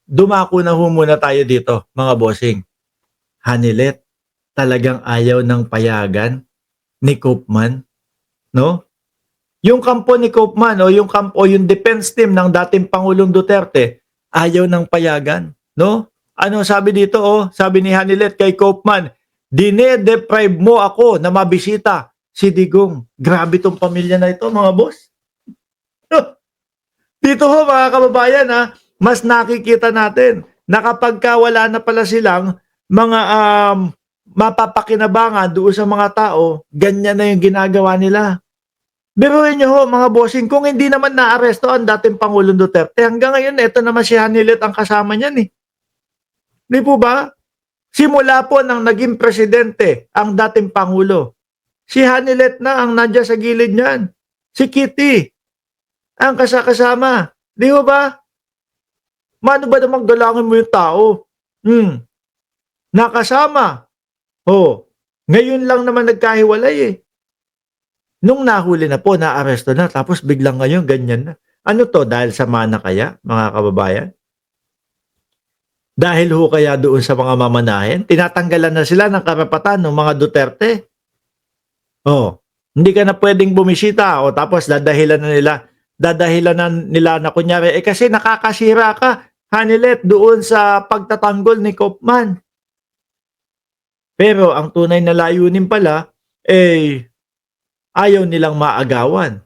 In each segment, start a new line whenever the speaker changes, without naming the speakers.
Dumako na ho muna tayo dito, mga bossing. Hanilet, talagang ayaw ng payagan ni Koopman, no? Yung kampo ni Koopman o yung kampo, yung defense team ng dating Pangulong Duterte, ayaw ng payagan, no? Ano sabi dito, sabi ni Hanilet kay Koopman, dine-deprive mo ako na mabisita si Digong. Grabe tong pamilya na ito, mga boss. Dito ho, mga kababayan, mas nakikita natin na kapag wala na pala silang mga mapapakinabangan doon sa mga tao, ganyan na yung ginagawa nila. Biruin nyo ho, mga bossing, kung hindi naman naaresto ang dating Pangulong Duterte, hanggang ngayon, eto naman si Hanilet ang kasama niyan eh. Di po ba? Simula po nang naging presidente ang dating Pangulo, si Hanilet na ang nandiyan sa gilid niyan. Si Kitty ang kasama. Di ho ba? Mano ba namang galangin mo yung tao? Nakasama. Ngayon lang naman nagkahiwalay eh. Nung nahuli na po, naaresto na, tapos biglang ngayon, ganyan na. Ano to, dahil sa mana kaya, mga kababayan? Dahil ho kaya doon sa mga mamanahin, tinatanggalan na sila ng karapatan ng mga Duterte. Hindi ka na pwedeng bumisita, tapos dadahilan na nila na kunyari, kasi nakakasira ka, Hanilet, doon sa pagtatanggol ni Koopman. Pero ang tunay na layunin pala, ayaw nilang maagawan.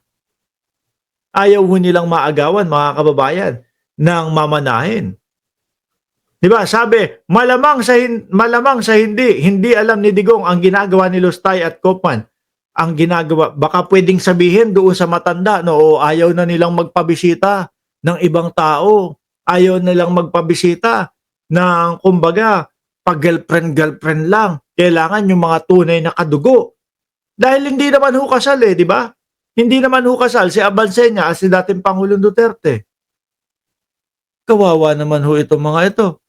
Ayaw ho nilang maagawan, mga kababayan, ng mamanahin. Diba? Sabi, malamang sa hindi alam ni Digong ang ginagawa ni Lustay at Koopman. Ang ginagawa, baka pwedeng sabihin doon sa matanda, ayaw na nilang magpabisita ng ibang tao. Ayaw nilang magpabisita ng, kumbaga, pag-girlfriend lang. Kailangan yung mga tunay na kadugo. Dahil hindi naman ho kasal di ba? Hindi naman ho kasal si Abansenya at si dating Pangulong Duterte. Kawawa naman ho itong mga ito.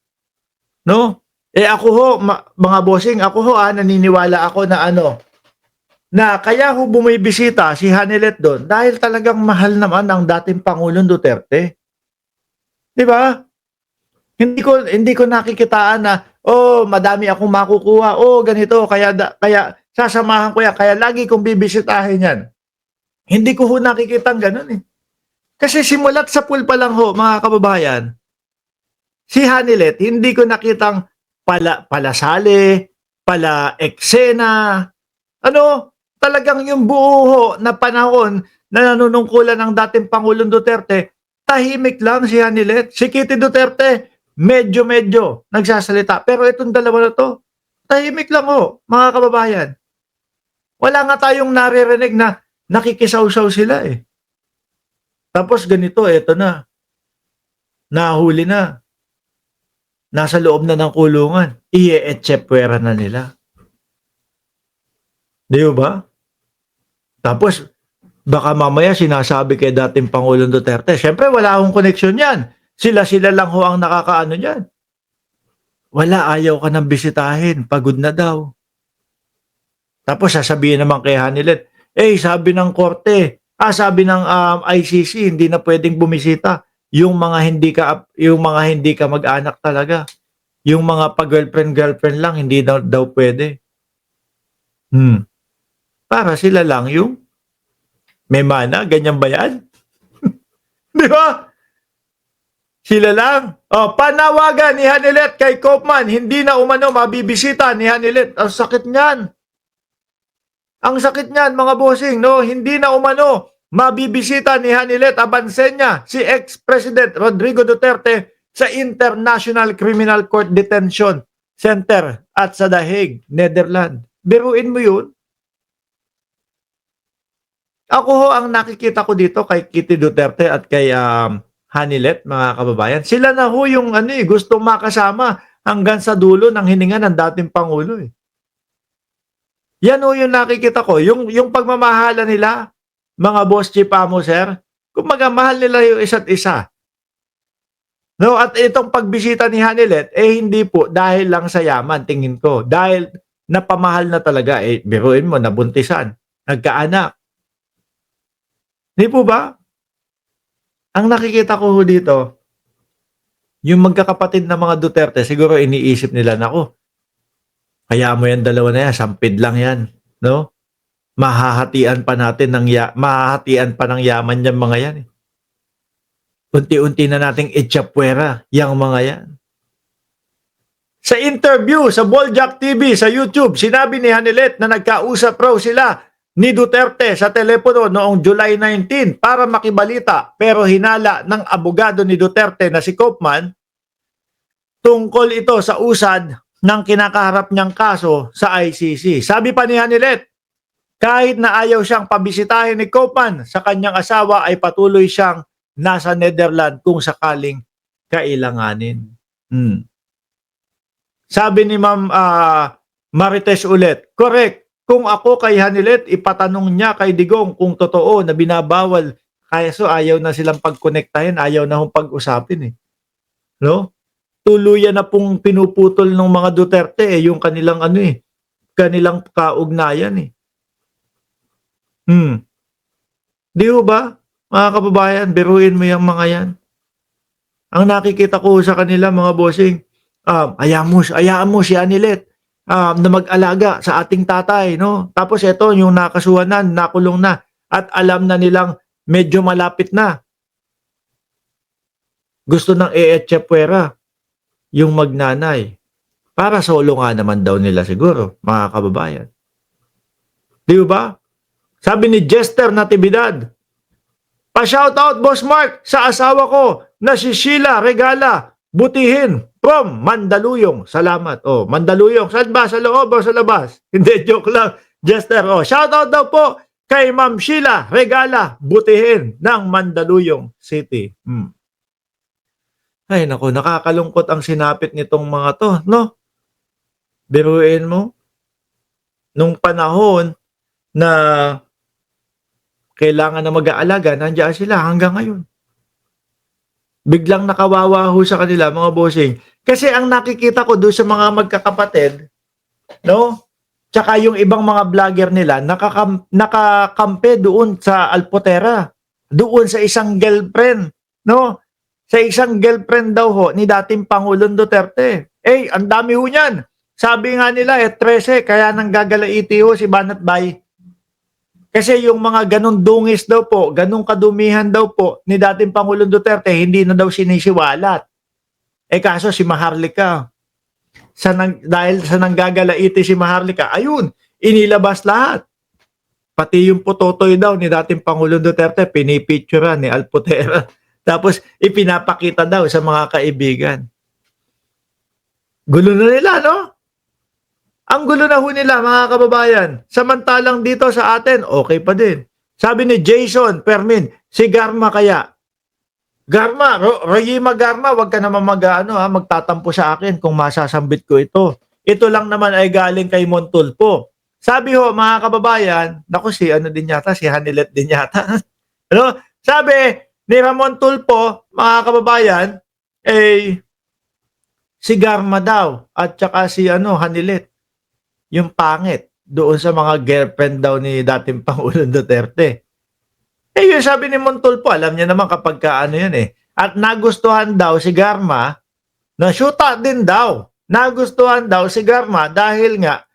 No? Ako ho, mga bossing, ako ho naniniwala ako na kaya ho bumibisita si Hanilet doon dahil talagang mahal naman ang dating Pangulong Duterte. 'Di ba? Hindi ko nakikitaan na madami akong makukuha, ganito kaya sasamahan ko yan, kaya lagi kong bibisitahin yan. Hindi ko ho nakikitang ganun eh. Kasi simulat sa pool pa lang ho, mga kababayan, si Hanilet, hindi ko nakitang palasali, pala eksena, talagang yung buo ho na panahon na nanunungkulan ng dating Pangulong Duterte, tahimik lang si Hanilet. Si Kitty Duterte, medyo nagsasalita. Pero itong dalawa na to, tahimik lang ho, mga kababayan. Wala nga tayong naririnig na nakikisaw-saw sila eh. Tapos ganito, eto na. Nahuli na. Nasa loob na ng kulungan. Iye-etsepwera na nila. Di ba? Tapos, baka mamaya sinasabi kay dating Pangulong Duterte, syempre wala akong koneksyon yan. Sila lang ho ang nakakaano yan. Wala, ayaw ka nang bisitahin. Pagod na daw. Tapos sasabihin naman kay Hanilet, sabi ng korte, sabi ng ICC, hindi na pwedeng bumisita yung mga hindi ka mag-anak talaga. Yung mga pag-girlfriend lang, hindi daw pwede. Para sila lang yung may mana, ganyan ba yan? Di ba? Sila lang. Panawagan ni Hanilet kay Koopman, hindi na umano mabibisita ni Hanilet. Ang sakit niyan. Ang sakit niyan, mga bossing, no? Hindi na umano mabibisita ni Hanilet Abansenya si ex-President Rodrigo Duterte sa International Criminal Court Detention Center at sa The Hague, Netherlands. Biruin mo yun. Ako ho, ang nakikita ko dito kay Kitty Duterte at kay Hanilet, mga kababayan, sila na ho yung gustong makasama hanggang sa dulo ng hininga ng dating Pangulo eh. Yan ho yung nakikita ko, yung pagmamahala nila, mga boss chief amo sir, kung magamahal nila yung isa't isa. No, at itong pagbisita ni Hanilet, hindi po dahil lang sa yaman, tingin ko. Dahil napamahal na talaga, biruin mo, nabuntisan, nagkaanak. Di po ba? Ang nakikita ko dito, Yung magkakapatid na mga Duterte, siguro iniisip nila, naku, kaya mo yan dalawa na yan, sampid lang yan, no? Mahahatian pa natin mahahatian pa ng yaman yung mga yan. Eh. Unti-unti na nating itchapwera yung mga yan. Sa interview sa Boljak TV sa YouTube, sinabi ni Hanilet na nagkausap raw sila ni Duterte sa telepono noong July 19 para makibalita, pero hinala ng abogado ni Duterte na si Koopman tungkol ito sa usad ng kinakaharap niyang kaso sa ICC. Sabi pa ni Hanilet, kahit na ayaw siyang pabisitahin ni Koopman sa kanyang asawa ay patuloy siyang nasa Netherlands kung sakaling kailanganin. Sabi ni Ma'am Marites ulit, correct. Kung ako kay Hanilet, ipatanong niya kay Digong kung totoo na binabawal. Kaya so ayaw na silang pagkonektahin, ayaw na hong pag-usapin. No? Tuluyan na pong pinuputol ng mga Duterte yung kanilang kanilang kaugnayan. Di ba? Mga kababayan, biruin mo yung mga yan. Ang nakikita ko sa kanila, mga bossing, hayaan mo si Hanilet na mag-alaga sa ating tatay, no? Tapos ito, yung nakasuhanan, nakulong na, at alam na nilang medyo malapit na. Gusto ng Echepuera, yung magnanay. Para solo nga naman daw nila siguro, mga kababayan. Di ba? Sabi ni Jester Natividad, pa-shoutout Boss Mark sa asawa ko na si Sheila Regala Butihin from Mandaluyong. Salamat. Mandaluyong. Saan ba? Sa loob o sa labas? Hindi, joke lang. Jester. Shoutout daw po kay Ma'am Sheila Regala Butihin ng Mandaluyong City. Ay, naku, nakakalungkot ang sinapit nitong mga to, no? Biruin mo. Nung panahon na kailangan na mag-aalaga, nandiyan sila hanggang ngayon. Biglang nakawawa ho sa kanila, mga bossing. Kasi ang nakikita ko doon sa mga magkakapatid, no? Tsaka yung ibang mga vlogger nila, nakakampe doon sa Alpotera. Doon sa isang girlfriend, no? Sa isang girlfriend daw ho ni dating Pangulong Duterte. Ang dami ho niyan. Sabi nga nila, 13, kaya nang gagalaiti ho si Banat Bay. Kasi yung mga ganun dungis daw po, ganun kadumihan daw po ni dating Pangulong Duterte, hindi na daw sinisiwalat. Kaso si Maharlika, dahil sa nanggagalaiti si Maharlika, ayun, inilabas lahat. Pati yung putotoy daw ni dating Pangulong Duterte, pinipicturean ni Alpotera. Tapos ipinapakita daw sa mga kaibigan. Gulo na nila, no? Ang gulo na ho nila, mga kababayan. Samantalang dito sa atin, okay pa din. Sabi ni Jason Permin, si Garma kaya. Garma, Royima Garma, wag ka naman magtatampo sa akin kung masasambit ko ito. Ito lang naman ay galing kay Montulpo. Sabi ho, mga kababayan, naku si Hanilet din yata. Ano? Sabi ni Ramon Tulpo, mga kababayan, si Garma daw at saka si Hanilet. Yung pangit doon sa mga girlfriend daw ni dating Pangulong Duterte. Yung sabi ni Montulpo, alam niya naman kapag yan At nagustuhan daw si Garma, na shoota din daw. Nagustuhan daw si Garma dahil nga,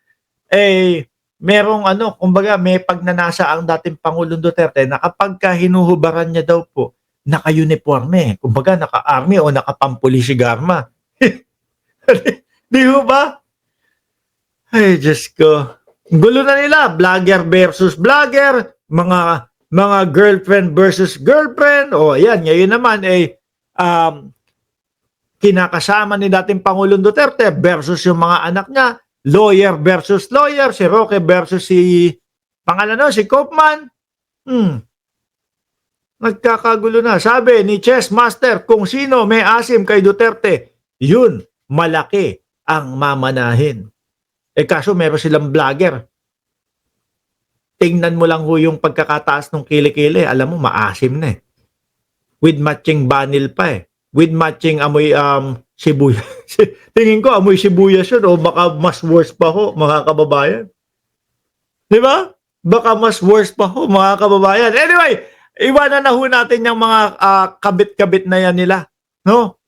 merong kumbaga may pagnanasa ang dating Pangulong Duterte na kapag hinuhubaran niya daw po, naka-uniforme, kumbaga naka-army o nakapampuli si Garma. Di ba? Ay, Diyos ko. Gulo na nila. Vlogger versus vlogger. Mga girlfriend versus girlfriend. Ayan. Ngayon naman, kinakasama ni dating Pangulong Duterte versus yung mga anak niya. Lawyer versus lawyer. Si Roque versus si Koopman. Nagkakagulo na. Sabi ni Chess Master, kung sino may asim kay Duterte, yun, malaki ang mamanahin. Kaso meron silang vlogger. Tingnan mo lang ho yung pagkakataas ng kilikili. Alam mo, maasim na With matching banil pa With matching amoy sibuyas. Tingin ko amoy sibuyas yun o baka mas worse pa ho, mga kababayan. Di ba? Baka mas worse pa ho, mga kababayan. Anyway, iwanan na ho natin yung mga kabit-kabit na yan nila. No?